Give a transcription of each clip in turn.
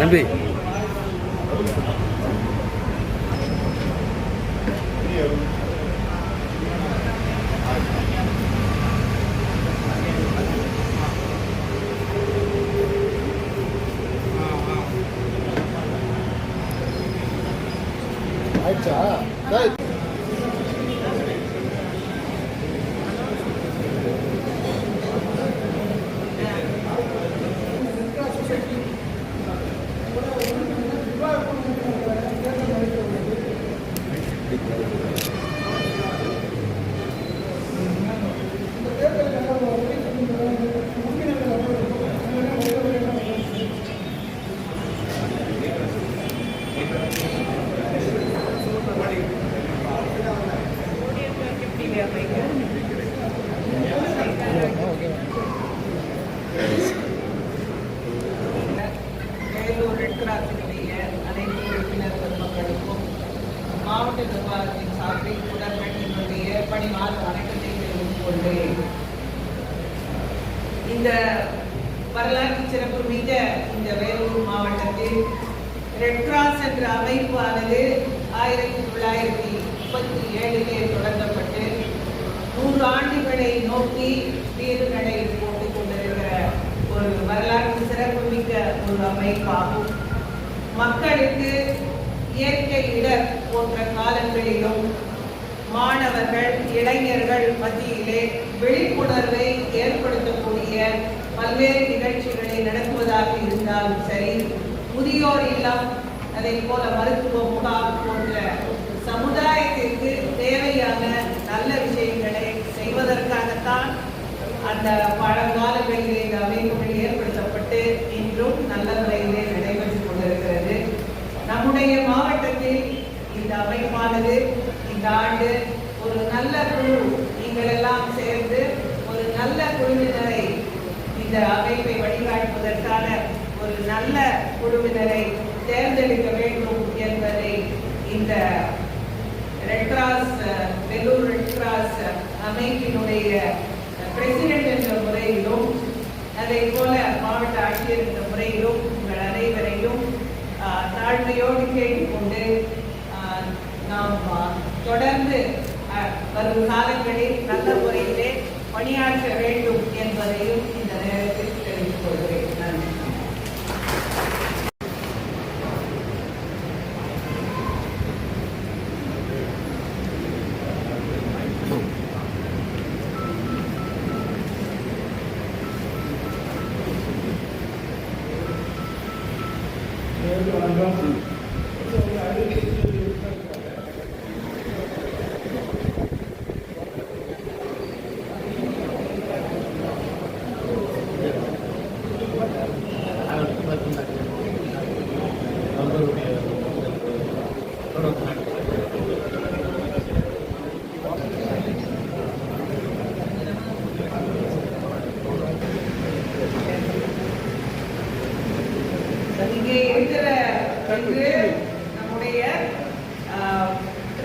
நன்றி. ஆயிடுச்சா? வேலூர் ரெட் கிராஸினுடைய அனைத்து உறுப்பினர் பொதுமக்களுக்கும் மாவட்ட நிர்வாகத்தின் சார்பில் உடன்படிக்கையினுடைய பணிவான வணக்கத்தை தெரிவித்துக் கொண்டேன். இந்த வரலாற்று சிறப்பு மிக்க இந்த வேலூர் மாவட்டத்தில் ரெட் கிராஸ் என்ற அமைப்பானது 1937 தொடங்கப்பட்டு 100 ஆண்டுகளை நோக்கி வீறு நடை போட்டுக் கொண்டிருக்கிற ஒரு வரலாற்று சிறப்புமிக்க ஒரு அமைப்பாகும். மக்களுக்கு இயற்கை இடர் போன்ற காலங்களிலும் மாணவர்கள் இளைஞர்கள் மத்தியிலே விழிப்புணர்வை ஏற்படுத்தக்கூடிய பல்வேறு நிகழ்ச்சிகளை நடத்துவதாக இருந்தாலும் சரி, முதியோர் இல்லம், அதே போல மருத்துவ முகாம் போன்ற சமுதாயத்திற்கு தேவையான நல்ல விஷயங்களை செய்வதற்காகத்தான் அந்த பழங்காலங்களிலே இந்த அமைப்புகள் ஏற்படுத்தப்பட்டு இன்றும் நல்ல முறையிலே நடைபெற்றுக் கொண்டிருக்கிறது. நம்முடைய மாவட்டத்தில் இந்த அமைப்பானது இந்த ஆண்டு ஒரு நல்ல குழு, நீங்கள் எல்லாம் சேர்ந்து ஒரு நல்ல குழுவினரை, இந்த அமைப்பை வழிகாட்டுவதற்கான ஒரு நல்ல குழுவினரை தேர்ந்தெடுக்க வேண்டும் என்பதை இந்த red cross Vellore red cross அமைப்பினுடைய பிரசிடென்ட் என்ற முறையிலும், அதே போல மாவட்ட ஆட்சியர் என்ற முறையிலும் உங்கள் அனைவரையும் தாழ்மையோடு கேட்டுக்கொண்டு நாம் தொடர்ந்து வரும் காலங்களில் நல்ல முறையிலே பணியாற்ற வேண்டும் என்பதையும் இந்த நேரத்தில் தெரிவித்துக் கொள்கிறேன். நன்றி. இங்கே இருக்கிற நம்முடைய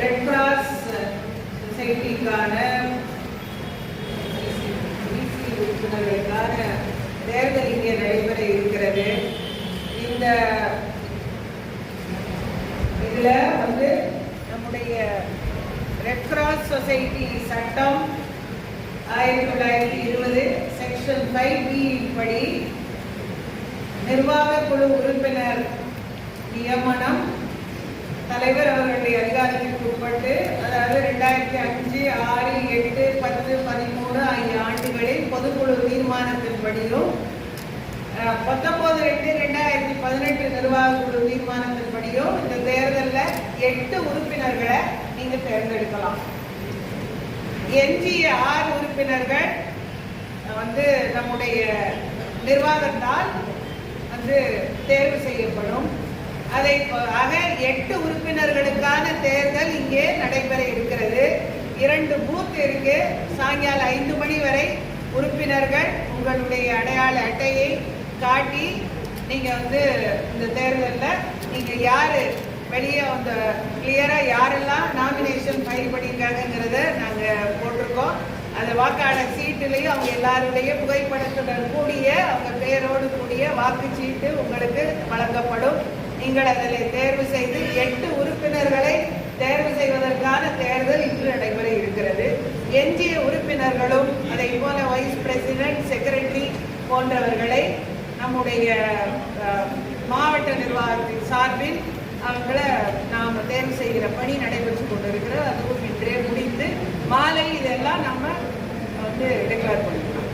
ரெட் கிராஸ் சொசைட்டிக்கான உறுப்பினர்களுக்கான தேர்தல் இங்கே நடைபெற இருக்கிறது. இந்த இதுல நம்முடைய ரெட் கிராஸ் சொசைட்டி சட்டம் 1920 செக்ஷன் 5B படி நிர்வாக குழு உறுப்பினர் நியமனம் தலைவர் அவர்களுடைய அதிகாரத்திற்கு உட்பட்டு, அதாவது 2005, 6, 8, 10, 13 ஆகிய ஆண்டுகளில் பொதுக்குழு தீர்மானத்தின்படியும் 19/2/2018 நிர்வாக குழு தீர்மானத்தின்படியும் இந்த தேர்தலில் 8 உறுப்பினர்களை நீங்க தேர்ந்தெடுக்கலாம். எஞ்சிய 6 உறுப்பினர்கள் நம்முடைய நிர்வாகத்தால் தேர்வு செய்யப்படும். ஆக 8 உறுப்பினர்களுக்கான தேர்தல் இங்கே நடைபெற இருக்கிறது. 2 பூத் இருக்கு. சாயங்காலம் 5 மணி வரை உறுப்பினர்கள் உங்களுடைய அடையாள அட்டையை காட்டி நீங்க இந்த தேர்தலில் நீங்க யாரு வெளியே கிளியரா யாரெல்லாம் நாமினேஷன் ஃபைல் பண்ணியிருக்காங்கிறத நாங்க போட்டிருக்கோம். அந்த வாக்காளர் சீட்டுலையும் அவங்க எல்லாருடைய புகைப்படத்துடன் கூடிய அவங்க பெயரோடு கூடிய வாக்குச்சீட்டு உங்களுக்கு வழங்கப்படும். நீங்கள் அதில் தேர்வு செய்து 8 உறுப்பினர்களை தேர்வு செய்வதற்கான தேர்தல் இன்று நடைபெற இருக்கிறது. எஞ்சிய உறுப்பினர்களும் அதை போல வைஸ் பிரசிடென்ட், செக்ரட்டரி போன்றவர்களை நம்முடைய மாவட்ட நிர்வாகத்தின் சார்பில் அவங்கள நாம் தேர்வு செய்கிற பணி நடைபெற்று கொண்டிருக்கிறது. அதுவும் இன்றே முடிந்து மாலை இதெல்லாம் நம்ம டிக்ளேர் பண்ணிக்கலாம்.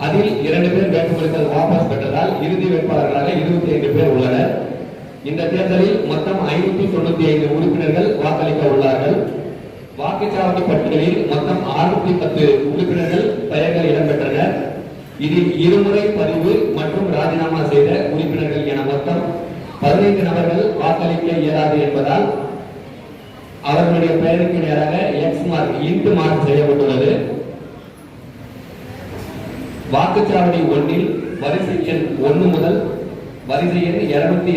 அதில் 2 பேர் வேட்புமனுக்கள் வாபஸ் பெற்றதால் இறுதி வேட்பாளர்களாக 25 பேர் உள்ளனர். இந்த தேர்தலில் மொத்தம் 595 உறுப்பினர்கள் வாக்களிக்க உள்ளார்கள். வாக்குச்சாவடி பட்டியலில் மொத்தம் 610 உறுப்பினர்கள் பெயர்கள் இடம்பெற்றனர். இதில் இருமுறை பதிவு மற்றும் ராஜினாமா செய்த உறுப்பினர்கள் என மொத்தம் 15 நபர்கள் வாக்களிக்க இயலாது என்பதால் அவர்களுடைய பெயருக்கு நேராக எக்ஸ் மார்க் இன்ட் மார்க் செய்யப்பட்டுள்ளது. வாக்குச்சாவடி 1இல் வரிசை எண் 1 முதல் வரிசை எண் 280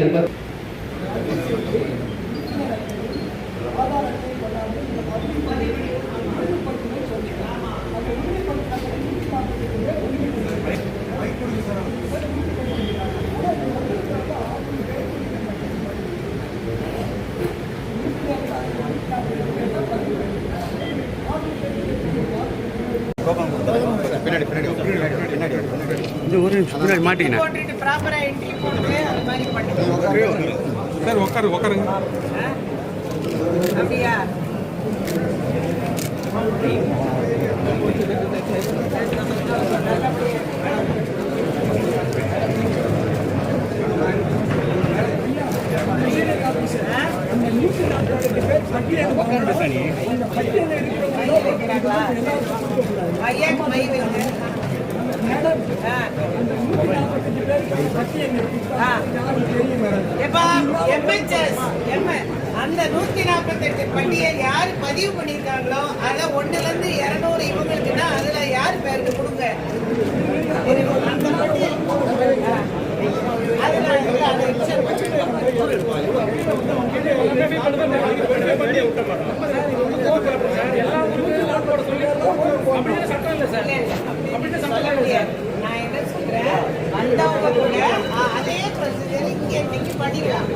அந்த 148 பட்டியல் யாரு பதிவு பண்ணிருக்காங்களோ அத 1ல இருந்து 200 இவங்களுக்குன்னா அதுல யாரு பேருக்கு கொடுங்க. அந்த பட்டியல் நான் என்ன சொல்றேன், வந்தவங்க கூட அதே ப்ரொசீஜர் இங்கே இன்னைக்கு பண்ணிக்கலாம்.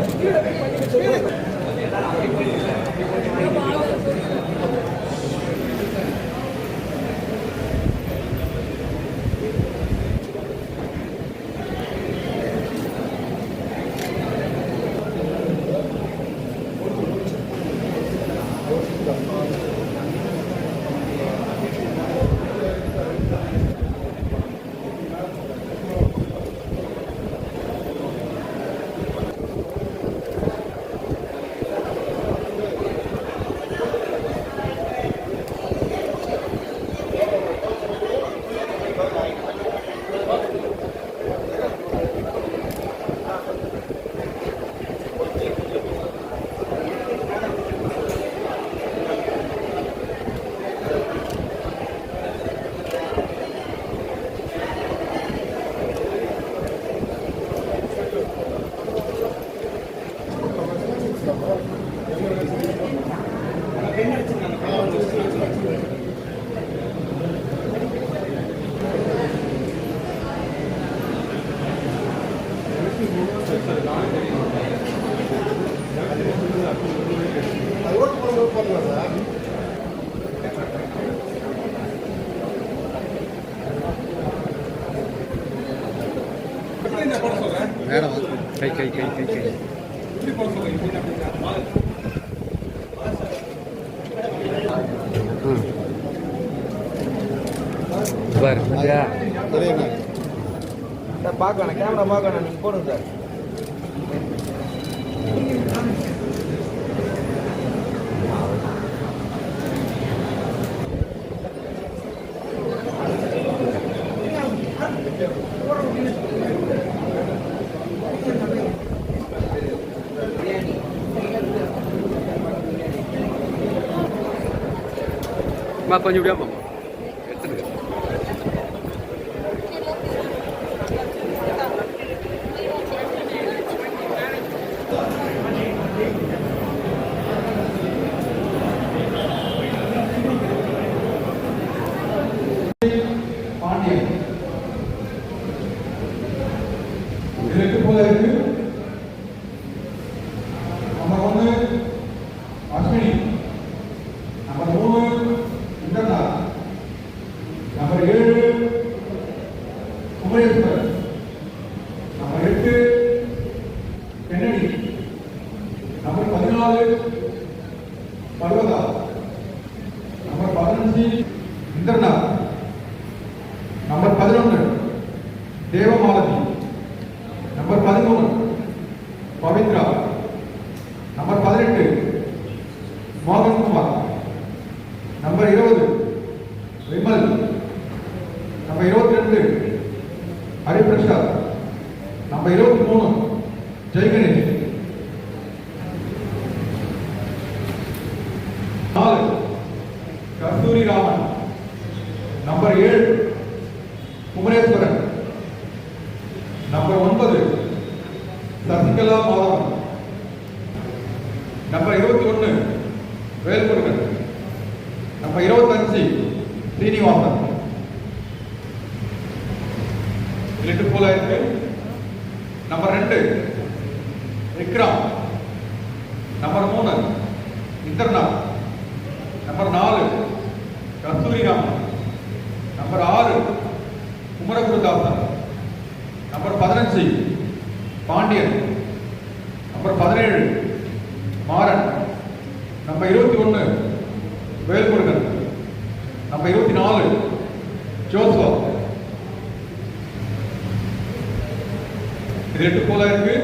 மேடம் கை கை கை கை கை பார்க்கணும், கேமரா பார்க்கணும், நீங்கள் போடுங்க சார். கொஞ்சம் விடாம எடுத்துருங்க. பாண்டியன் இதற்கு போல இருக்கு. Number 1 Ashwini, number 3 Indranath, number 7 Kumareswaran, number 8 Kennedy, number 14 Parvatha, number 15 Indranath, number 11 Devamalathi, number 13 Pavithra, number 18 Mohankumar, number 20 Vimal, number 22 Hariprasad, number 23 Jaiganesh, 4 Kasthuri Raman, number 7 Kumareswaran, number 9 Sasikala Madhavan, number 21 Velmurugan, number 25 Srinivasan. எட்டு போல இருக்கு. Number 2 Vikram, number 3 Indranath, number 4 Kasthuri Raman, number 6 Kumaragurudasan, number 15 Pandian, number 17 Maran, number 21 Velmurugan, number 24 Joshua. இது 8 போல இருக்கு.